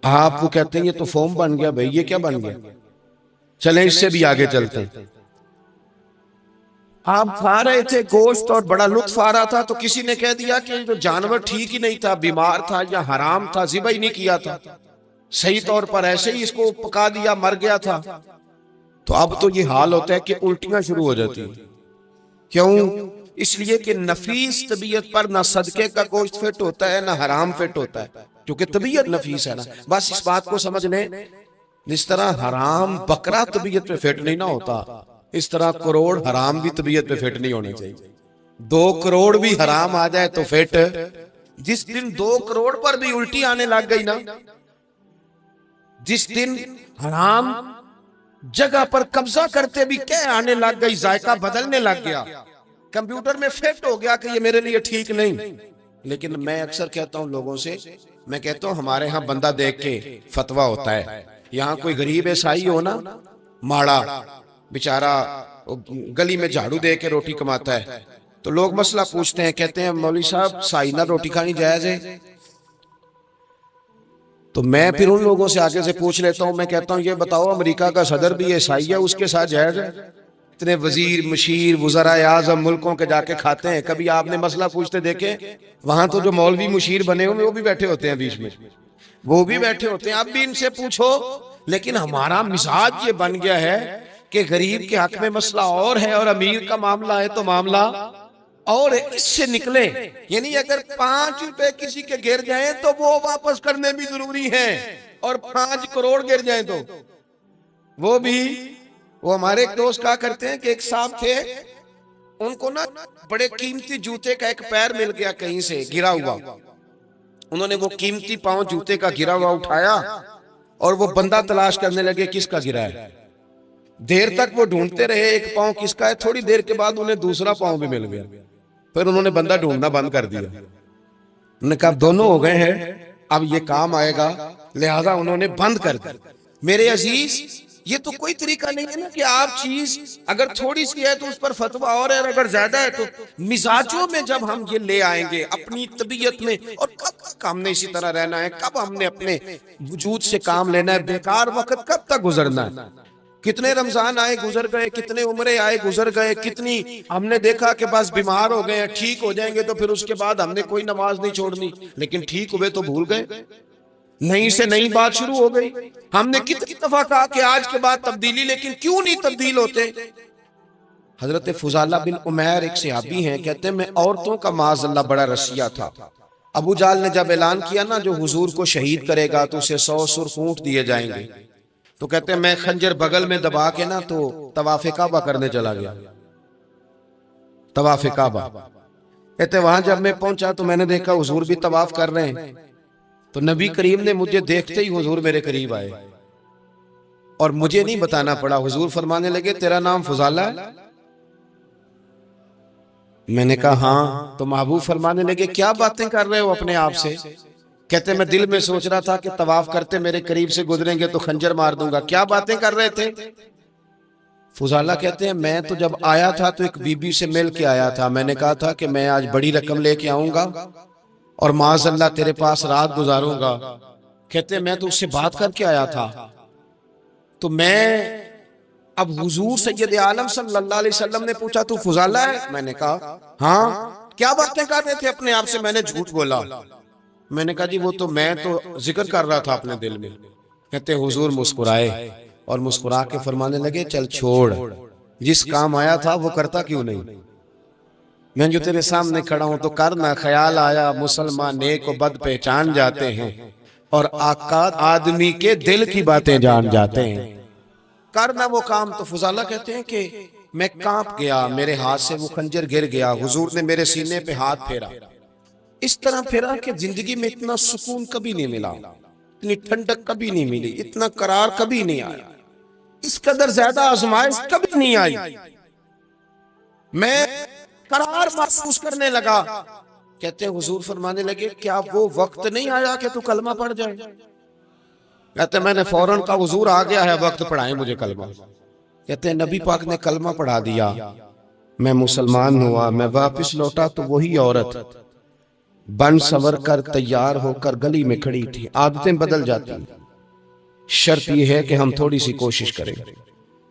آپ کو کہتے ہیں یہ تو فارم بن گیا۔ بھئی یہ کیا بن گیا؟ چلیں اس سے بھی آگے چلتے ہیں۔ آپ کھا رہے تھے گوشت اور بڑا لطف آ رہا تھا تو کسی نے کہہ دیا کہ جو جانور ٹھیک ہی نہیں تھا، بیمار تھا یا حرام تھا، ذبح ہی نہیں کیا تھا، صحیح طور پر ایسے ہی اس کو پکا دیا، مر گیا تھا۔ تو اب تو یہ حال ہوتا ہے کہ الٹیاں شروع ہو جاتی ہیں۔ کیوں؟ اس لیے کہ نفیس طبیعت پر نہ صدقے کا گوشت فٹ ہوتا ہے نہ حرام فٹ ہوتا ہے، کیونکہ طبیعت نفیس ہے نا. بس اس بات کو سمجھ لیں، جس طرح حرام بکرا طبیعت پہ فٹ نہیں نہ ہوتا، اس طرح کروڑ حرام بھی طبیعت پہ فٹ نہیں ہونے چاہیے. 2 کروڑ بھی حرام آ جائے تو فٹ. جس دن 2 کروڑ پر بھی الٹی آنے لگ گئی نا، جس دن حرام جگہ پر قبضہ کرتے بھی کیا آنے لگ گئی، ذائقہ بدلنے لگ گیا، کمپیوٹر میں فٹ ہو گیا کہ یہ میرے لیے ٹھیک نہیں. لیکن میں اکثر کہتا ہوں لوگوں سے، میں کہتا ہوں ہمارے ہاں بندہ دیکھ کے فتویٰ ہوتا ہے. یہاں کوئی غریب عیسائی ہو نا، ماڑا بیچارہ گلی میں جھاڑو دے کے روٹی کماتا ہے، تو لوگ مسئلہ پوچھتے ہیں، کہتے ہیں مولوی صاحب سائنہ روٹی کھانی جائز ہے؟ تو میں پھر ان لوگوں سے آگے سے پوچھ لیتا ہوں، میں کہتا ہوں یہ بتاؤ امریکہ کا صدر بھی عیسائی ہے، اس کے ساتھ جائز ہے؟ اتنے وزیر مشیر وزراء اعظم ملکوں کے جا کے کھاتے ہیں، کبھی آپ نے مسئلہ پوچھتے دیکھیں؟ وہاں تو جو مولوی مشیر بنے ہوئے وہ بھی بیٹھے ہوتے ہیں بیچ میں، وہ بھی بیٹھے ہوتے ہیں، اب بھی ان سے پوچھو. لیکن ہمارا مزاج یہ بن گیا ہے کہ غریب کے حق میں مسئلہ اور ہے اور امیر کا معاملہ ہے تو معاملہ اور اس سے نکلے. یعنی اگر 5 روپے کسی کے گر جائیں تو وہ واپس کرنے بھی ضروری ہیں، اور 5 کروڑ گر جائیں تو وہ بھی. وہ ہمارے ایک دوست کہا کرتے ہیں کہ ایک صاحب تھے، ان کو نا بڑے قیمتی جوتے کا ایک پیر مل گیا کہیں سے گرا ہوا. انہوں نے وہ قیمتی پاؤں جوتے کا گرا ہوا اٹھایا اور وہ بندہ تلاش کرنے لگے کس کا گرا ہے. دیر تک وہ ڈھونڈتے رہے ایک پاؤں کس کا ہے، تھوڑی دیر کے بعد انہیں دوسرا پاؤں بھی مل گیا. پھر انہوں نے بندہ ڈھونڈنا بند کر دیا. انہوں نے کہا دونوں ہو گئے ہیں، اب یہ کام آئے گا، لہذا انہوں نے بند کر دیا. میرے عزیز، یہ تو کوئی طریقہ نہیں ہے نا کہ آپ چیز اگر تھوڑی سی ہے تو اس پر فتویٰ اور ہے، اور اگر زیادہ ہے تو مزاجوں میں جب ہم یہ لے آئیں گے اپنی طبیعت میں، اور کب تک ہم نے اسی طرح رہنا ہے، کب ہم نے اپنے وجود سے کام لینا ہے، بیکار وقت کب تک گزرنا ہے. کتنے رمضان آئے گزر گئے، کتنے عمرے آئے گزر گئے، کتنی ہم نے دیکھا کہ بس بیمار ہو گئے ہیں، ٹھیک ہو جائیں گے تو پھر اس کے بعد ہم نے کوئی نماز نہیں چھوڑنی، لیکن ٹھیک ہوئے تو بھول گئے، نئی سے نئی بات شروع ہو گئی. ہم نے کتنی دفعہ کہا کہ آج کے بعد تبدیلی، لیکن کیوں نہیں تبدیل ہوتے. حضرت فضالہ بن عمیر ایک صحابی ہیں، کہتے ہیں میں عورتوں کا معاذ اللہ بڑا رسیہ تھا. ابو جہل نے جب اعلان کیا نا جو حضور کو شہید کرے گا تو اسے 100 سرخ اونٹ دیے جائیں گے، تو کہتے ہیں میں خنجر بغل میں دبا کے نا تو طواف کعبہ کرنے چلا گیا. طواف کعبہ کہتے ہیں وہاں جب میں پہنچا تو میں نے دیکھا حضور بھی طواف کر رہے ہیں، تو نبی کریم نے مجھے دیکھتے ہی حضور میرے قریب آئے اور مجھے نہیں بتانا پڑا. حضور فرمانے لگے تیرا نام فضالہ ہے؟ میں نے کہا ہاں. تو محبوب فرمانے لگے کیا باتیں کر رہے ہو اپنے آپ سے؟ کہتے میں دل میں سوچ رہا تھا کہ طواف کرتے میرے قریب سے گزریں گے تو خنجر مار دوں گا. کیا باتیں کر رہے تھے؟ فضالہ کہتے ہیں میں تو جب آیا تھا تو ایک بی بی سے مل کے آیا تھا، میں نے کہا تھا کہ میں آج بڑی رقم لے کے آؤں گا اور معاذ اللہ تیرے پاس رات گزاروں گا. کہتے ہیں میں تو اس سے بات کر کے آیا تھا. تو میں اب حضور سید عالم صلی اللہ علیہ وسلم نے پوچھا تو فضالہ ہے؟ میں نے کہا ہاں. کیا باتیں کر رہے تھے اپنے آپ سے؟ میں نے جھوٹ بولا. میں نے کہا جی وہ تو میں تو ذکر کر رہا تھا اپنے دل میں. کہتے حضور مسکرائے اور مسکرا کے فرمانے لگے چل چھوڑ، جس کام آیا تھا وہ کرتا کیوں نہیں؟ میں جو تیرے سامنے کھڑا ہوں تو کرنا. خیال آیا مسلمان نیک و بد پہچان جاتے ہیں اور آقا آدمی کے دل کی باتیں جان جاتے ہیں. کرنا وہ کام. تو فضالہ کہتے ہیں کہ میں کانپ گیا، میرے ہاتھ سے وہ خنجر گر گیا. حضور نے میرے سینے پہ ہاتھ پھیرا، اس طرح پھیرا کہ زندگی میں اتنا سکون کبھی نہیں ملا، اتنی ٹھنڈک کبھی نہیں ملی، اتنا قرار کبھی نہیں آیا، اس قدر زیادہ آزمائش کبھی نہیں آئی. میں قرار محسوس کرنے لگا. کہتے ہیں حضور فرمانے لگے کیا وہ وقت نہیں آیا کہ تو کلمہ پڑھ جائے؟ کہتے ہیں میں نے فوراً کہا حضور آ گیا ہے وقت، پڑھائیں مجھے کلمہ. کہتے ہیں نبی پاک نے کلمہ پڑھا دیا، میں مسلمان ہوا. میں واپس لوٹا تو وہی عورت بن سور کر تیار ہو کر گلی میں کھڑی تھی. عادتیں بدل جاتی ہیں. شرط یہ ہے کہ ہم تھوڑی سی کوشش کریں،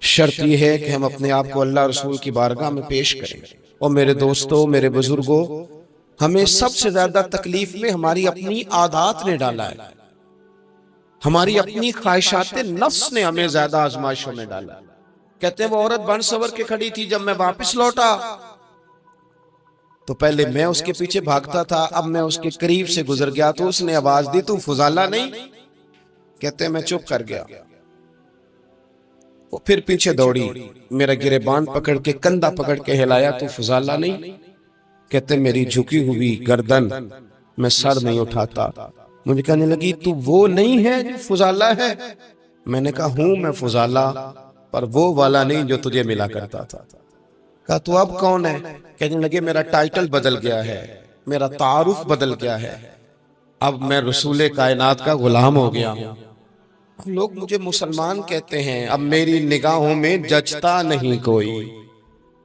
شرط یہ ہے کہ ہم اپنے آپ کو اللہ رسول کی بارگاہ میں پیش کریں. اور میرے دوستوں، میرے بزرگوں، ہمیں سب سے زیادہ تکلیف میں ہماری اپنی عادات نے ڈالا ہے، ہماری اپنی خواہشات نفس نے ہمیں زیادہ آزمائشوں میں ڈالا ہے. کہتے ہیں وہ عورت بن سور کے کھڑی تھی. جب میں واپس لوٹا تو پہلے میں اس کے پیچھے بھاگتا تھا، اب میں اس کے قریب سے گزر گیا تو اس نے آواز دی تو فضالہ نہیں؟ کہتے ہیں میں چپ کر گیا، وہ پھر پیچھے دوڑی، میرا گریبان پکڑ کے کندھا پکڑ کے ہلایا تو فضالہ نہیں؟ کہتے ہیں میری جھکی ہوئی گردن، میں سر نہیں اٹھاتا، مجھے کہنے لگی تو وہ نہیں ہے جو فضالہ ہے؟ میں نے کہا ہوں میں فضالہ، پر وہ والا نہیں جو تجھے ملا کرتا تھا۔ کہا تو اب کون ہے؟ کہنے لگے میرا ٹائٹل بدل گیا ہے، میرا تعارف بدل گیا ہے، اب میں رسول کائنات کا غلام ہو گیا ہوں۔ لوگ مجھے مسلمان کہتے ہیں، اب میری نگاہوں میں جچتا نہیں کوئی،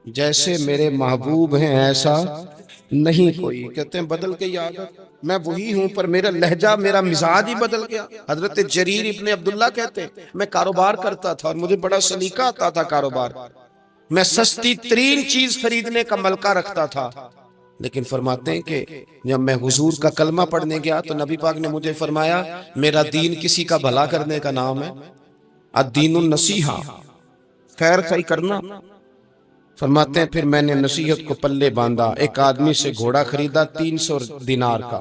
جیسے میرے محبوب ہیں ایسا نہیں کوئی۔ کہتے ہیں بدل گئی عادت، میں وہی ہوں پر میرا لہجہ، میرا مزاج ہی بدل گیا۔ حضرت جریر ابن عبداللہ کہتے ہیں میں کاروبار کرتا تھا اور مجھے بڑا سلیقہ آتا تھا کاروبار، میں سستی ترین چیز خریدنے کا ملکہ رکھتا تھا، لیکن فرماتے ہیں کہ جب میں حضور کا کلمہ پڑھنے گیا تو نبی پاک نے مجھے فرمایا میرا دین کسی کا بھلا کرنے کا نام ہے، الدین النصیحہ، خیر خی کرنا۔ فرماتے ہیں پھر میں نے نصیحت کو پلے باندھا، ایک آدمی سے گھوڑا خریدا 300 دینار کا،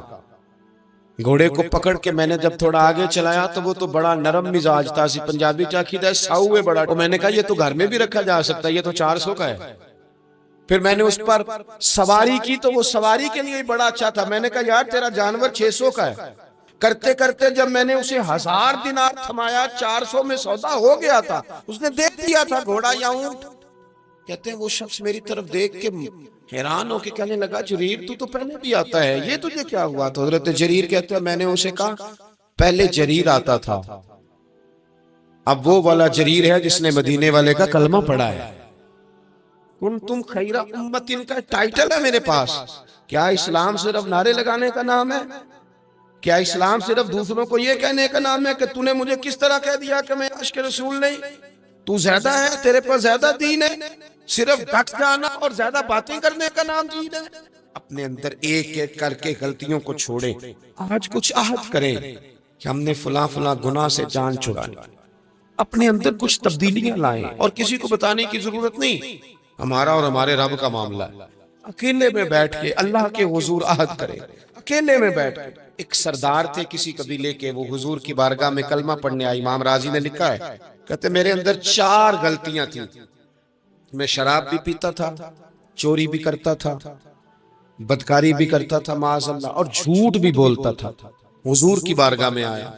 گھوڑے کو پکڑ کے میں نے جب تھوڑا آگے چلایا تو وہ تو بڑا نرم مزاج تھا، سی پنجابی چاکیدہ ہے، ساؤ ہے بڑا، تو میں نے کہا یہ تو گھر میں بھی رکھا جا سکتا ہے، یہ تو 400 کا ہے۔ پھر میں نے اس پر سواری کی تو وہ سواری کے لیے بڑا اچھا تھا، میں نے کہا یار تیرا جانور 600 کا ہے۔ کرتے کرتے جب میں نے اسے 1000 دینار تھمایا، 400 میں سودا ہو گیا تھا، اس نے دیکھ دیا تھا گھوڑا یا اونٹ۔ کہتے ہیں وہ شخص میری طرف دیکھ کے حیران ہو کے کہنے لگا جریر تو پہلے بھی آتا ہے، یہ تجھے کیا ہوا؟ تو حضرت جریر کہتے ہیں میں نے اسے کہا پہلے جریر آتا تھا، اب وہ والا جریر ہے جس نے مدینے والے کا کلمہ پڑھا ہے۔ تم خیر امت کا ٹائٹل ہے میرے پاس۔ کیا اسلام صرف نعرے لگانے کا نام ہے؟ کیا اسلام صرف دوسروں کو یہ کہنے کا نام ہے کہ تو نے مجھے کس طرح کہہ دیا کہ میں عشق رسول نہیں؟ تو زیادہ ہے، تیرے پر زیادہ دین ہے، صرف ڈٹ جانا اور زیادہ باتیں کرنے کا نام دین ہے؟ اپنے اندر ایک ایک کر کے غلطیوں کو چھوڑیں، آج کچھ عہد کریں کہ ہم نے فلاں فلاں گناہ سے جان چھڑانی، اپنے اندر کچھ تبدیلیاں لائیں، اور کسی کو بتانے کی ضرورت نہیں، ہمارا اور ہمارے رب کا معاملہ ہے۔ اکیلے میں بیٹھ کے اللہ کے حضور عہد کریں، اکیلے میں بیٹھ کے۔ ایک سردار تھے کسی قبیلے کے، وہ حضور کی بارگاہ میں کلمہ پڑھنے آئے، امام راضی نے لکھا ہے، کہتے میرے اندر 4 غلطیاں تھیں، میں شراب بھی پیتا تھا، چوری بھی کرتا تھا، بدکاری بھی کرتا تھا معاذ اللہ، اور جھوٹ بھی بولتا تھا۔ حضور کی بارگاہ میں آیا،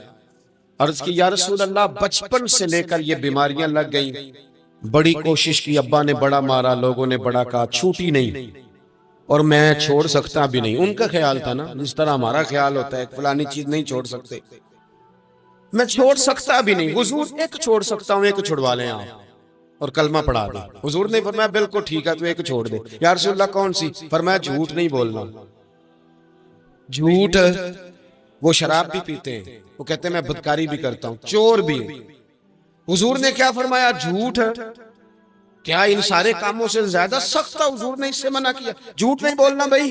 عرض کی یا رسول اللہ بچپن سے لے کر یہ بیماریاں لگ گئیں، بڑی کوشش کی، ابا نے بڑا مارا، لوگوں نے بڑا کہا، چھوٹی نہیں، اور میں چھوڑ سکتا بھی نہیں۔ ان کا خیال تھا نا جس طرح ہمارا خیال ہوتا ہے فلانی چیز نہیں چھوڑ سکتے، میں چھوڑ سکتا بھی نہیں۔ حضور ایک چھوڑ سکتا ہوں، ایک چھڑوا لیں آپ اور کلمہ پڑھا دیں۔ حضور نے فرمایا بالکل ٹھیک ہے، تو ایک چھوڑ دے۔ یا رسول اللہ کون سی؟ فرمایا جھوٹ نہیں بولنا۔ جھوٹ، وہ شراب بھی پیتے ہیں، وہ کہتے ہیں میں بدکاری بھی کرتا ہوں، چور بھی۔ حضور نے کیا فرمایا؟ جھوٹ۔ کیا ان سارے کاموں سے زیادہ سخت تھا؟ حضور نے اس سے منع کیا، جھوٹ نہیں بولنا بھائی۔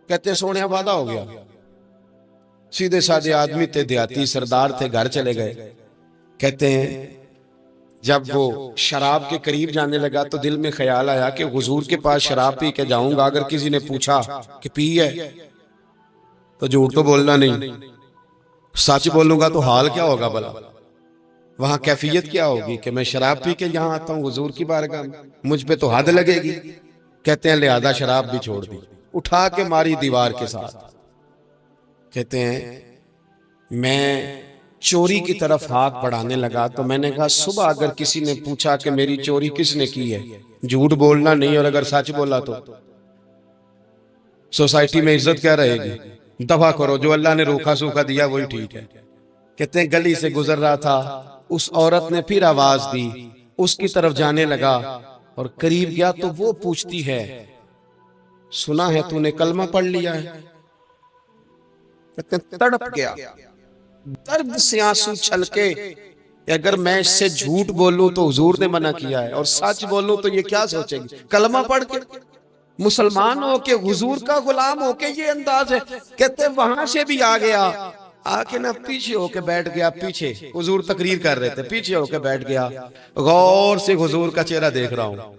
کہتے ہیں سونے وعدہ ہو گیا۔ سیدھے سادے آدمی تھے، دیہاتی سردار تھے، گھر چلے گئے۔ کہتے ہیں جب وہ شراب کے قریب جانے لگا تو دل میں خیال آیا کہ حضور کے پاس شراب پی کے جاؤں گا، اگر کسی نے پوچھا کہ پی ہے تو جھوٹ تو بولنا نہیں، سچ بولوں گا تو حال کیا ہوگا بھلا، وہاں کیفیت کیا ہوگی کہ میں شراب پی کے یہاں آتا ہوں حضور کی بارگاہ میں، مجھ پہ تو حد لگے گی۔ کہتے ہیں لہذا شراب بھی چھوڑ دی، اٹھا کے ماری دیوار کے ساتھ۔ کہتے ہیں میں چوری کی طرف ہاتھ بڑھانے لگا تو میں نے کہا صبح اگر کسی نے پوچھا کہ میری چوری کس نے کی ہے، جھوٹ بولنا نہیں، اور اگر سچ بولا تو سوسائٹی میں عزت کیا رہے گی؟ دفع کرو، جو اللہ نے روکھا سوکھا دیا وہی ٹھیک ہے۔ کہتے ہیں گلی سے گزر رہا تھا، اس عورت نے پھر آواز دی، اس کی طرف جانے لگا اور قریب گیا تو وہ پوچھتی ہے سنا ہے تو نے کلمہ پڑھ لیا ہے؟ کہتے ہیں تڑپ گیا، درد سے آنسو چھلکے، اگر میں اس سے جھوٹ بولوں تو حضور نے منع کیا ہے، اور سچ بولوں تو یہ کیا سوچے گی؟ کلمہ پڑھ کے مسلمان ہو کے حضور کا غلام ہو کے یہ انداز ہے۔ کہتے ہیں وہاں سے بھی آ گیا، آ کے نا پیچھے ہو کے بیٹھ گیا، پیچھے حضور تقریر کر رہے تھے، پیچھے ہو کے بیٹھ گیا، غور سے حضور کا چہرہ دیکھ رہا ہوں،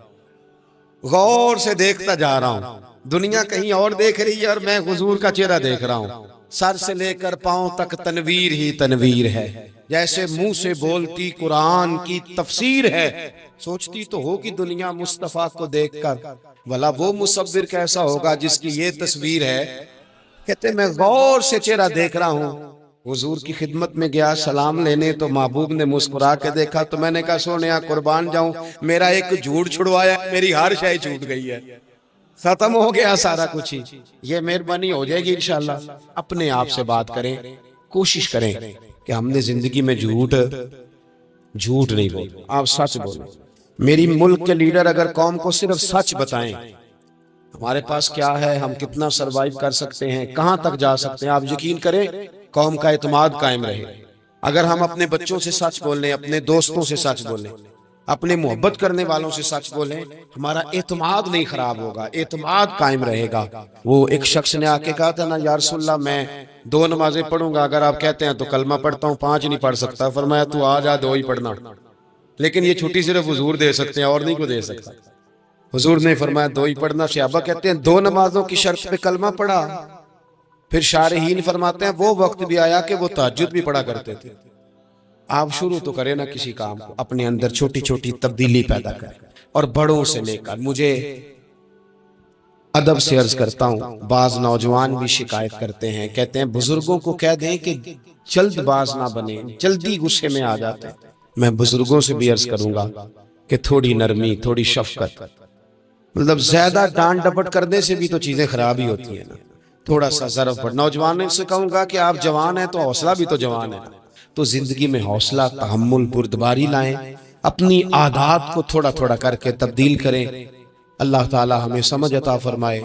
غور سے دیکھتا جا رہا ہوں۔ دنیا کہیں اور دیکھ رہی ہے اور میں حضور کا چہرہ دیکھ رہا ہوں. سر سے لے کر پاؤں تک تنویر ہی تنویر ہے، جیسے منہ سے بولتی قرآن کی تفسیر ہے. سوچتی تو ہو کہ دنیا مصطفیٰ کو دیکھ کر بھلا وہ مصور کیسا ہوگا جس کی یہ تصویر ہے. کہتے میں غور سے چہرہ دیکھ رہا ہوں. حضور کی خدمت میں گیا سلام لینے تو محبوب نے مسکرا کے دیکھا تو میں نے کہا سونیا قربان جاؤں، میرا ایک جھوٹ چھڑوایا، میری ہر شے چھوٹ گئی ہے، ختم ہو گیا سارا کچھ ہی. یہ مہربانی ہو جائے گی انشاءاللہ. اپنے آپ سے بات کریں، کوشش کریں کہ ہم نے زندگی میں جھوٹ نہیں بولے، آپ سچ بولیں. میری ملک کے لیڈر اگر قوم کو صرف سچ بتائیں ہمارے پاس کیا ہے، ہم کتنا سروائیو کر سکتے ہیں، کہاں تک جا سکتے ہیں، آپ یقین کریں قوم کا اعتماد قائم رہے. اگر ہم اپنے بچوں سے سچ بولیں، اپنے دوستوں سے سچ بولیں، اپنے محبت کرنے والوں سے سچ بولیں، ہمارا اعتماد نہیں خراب ہوگا، اعتماد قائم رہے گا. وہ ایک شخص نے آ کے کہا تھا نا یا رسول اللہ میں 2 نمازیں پڑھوں گا، اگر آپ کہتے ہیں تو کلمہ پڑھتا ہوں، 5 نہیں پڑھ سکتا. فرمایا تو آ جا 2 ہی پڑھنا، لیکن یہ چھٹی صرف حضور دے سکتے ہیں اور نہیں کو دے سکتا. حضور نے فرمایا 2 ہی پڑھنا. صحابہ کہتے ہیں 2 نمازوں کی شرط پہ کلمہ پڑھا. پھر شارحین فرماتے ہیں وہ وقت بھی آیا کہ وہ تہجد بھی پڑھا کرتے تھے. آپ شروع تو کریں نا کسی کام کو، اپنے اندر چھوٹی چھوٹی تبدیلی پیدا کریں. اور بڑوں سے لے کر، مجھے ادب سے عرض کرتا ہوں، بعض نوجوان بھی شکایت کرتے ہیں، کہتے ہیں بزرگوں کو کہہ دیں کہ جلد باز نہ بنے، جلدی غصے میں آ جاتے ہیں. میں بزرگوں سے بھی عرض کروں گا کہ تھوڑی نرمی، تھوڑی شفقت، مطلب زیادہ ڈانٹ ڈپٹ کرنے سے بھی تو چیزیں خراب ہی ہوتی ہیں نا. تھوڑا سا ضرب پر نوجوانوں سے کہوں گا کہ آپ جوان ہیں تو حوصلہ بھی تو جوان ہے، تو زندگی میں حوصلہ، تحمل، بردباری لائیں، اپنی عادات کو تھوڑا تھوڑا کر کے تبدیل کریں. اللہ تعالی ہمیں سمجھ عطا فرمائے.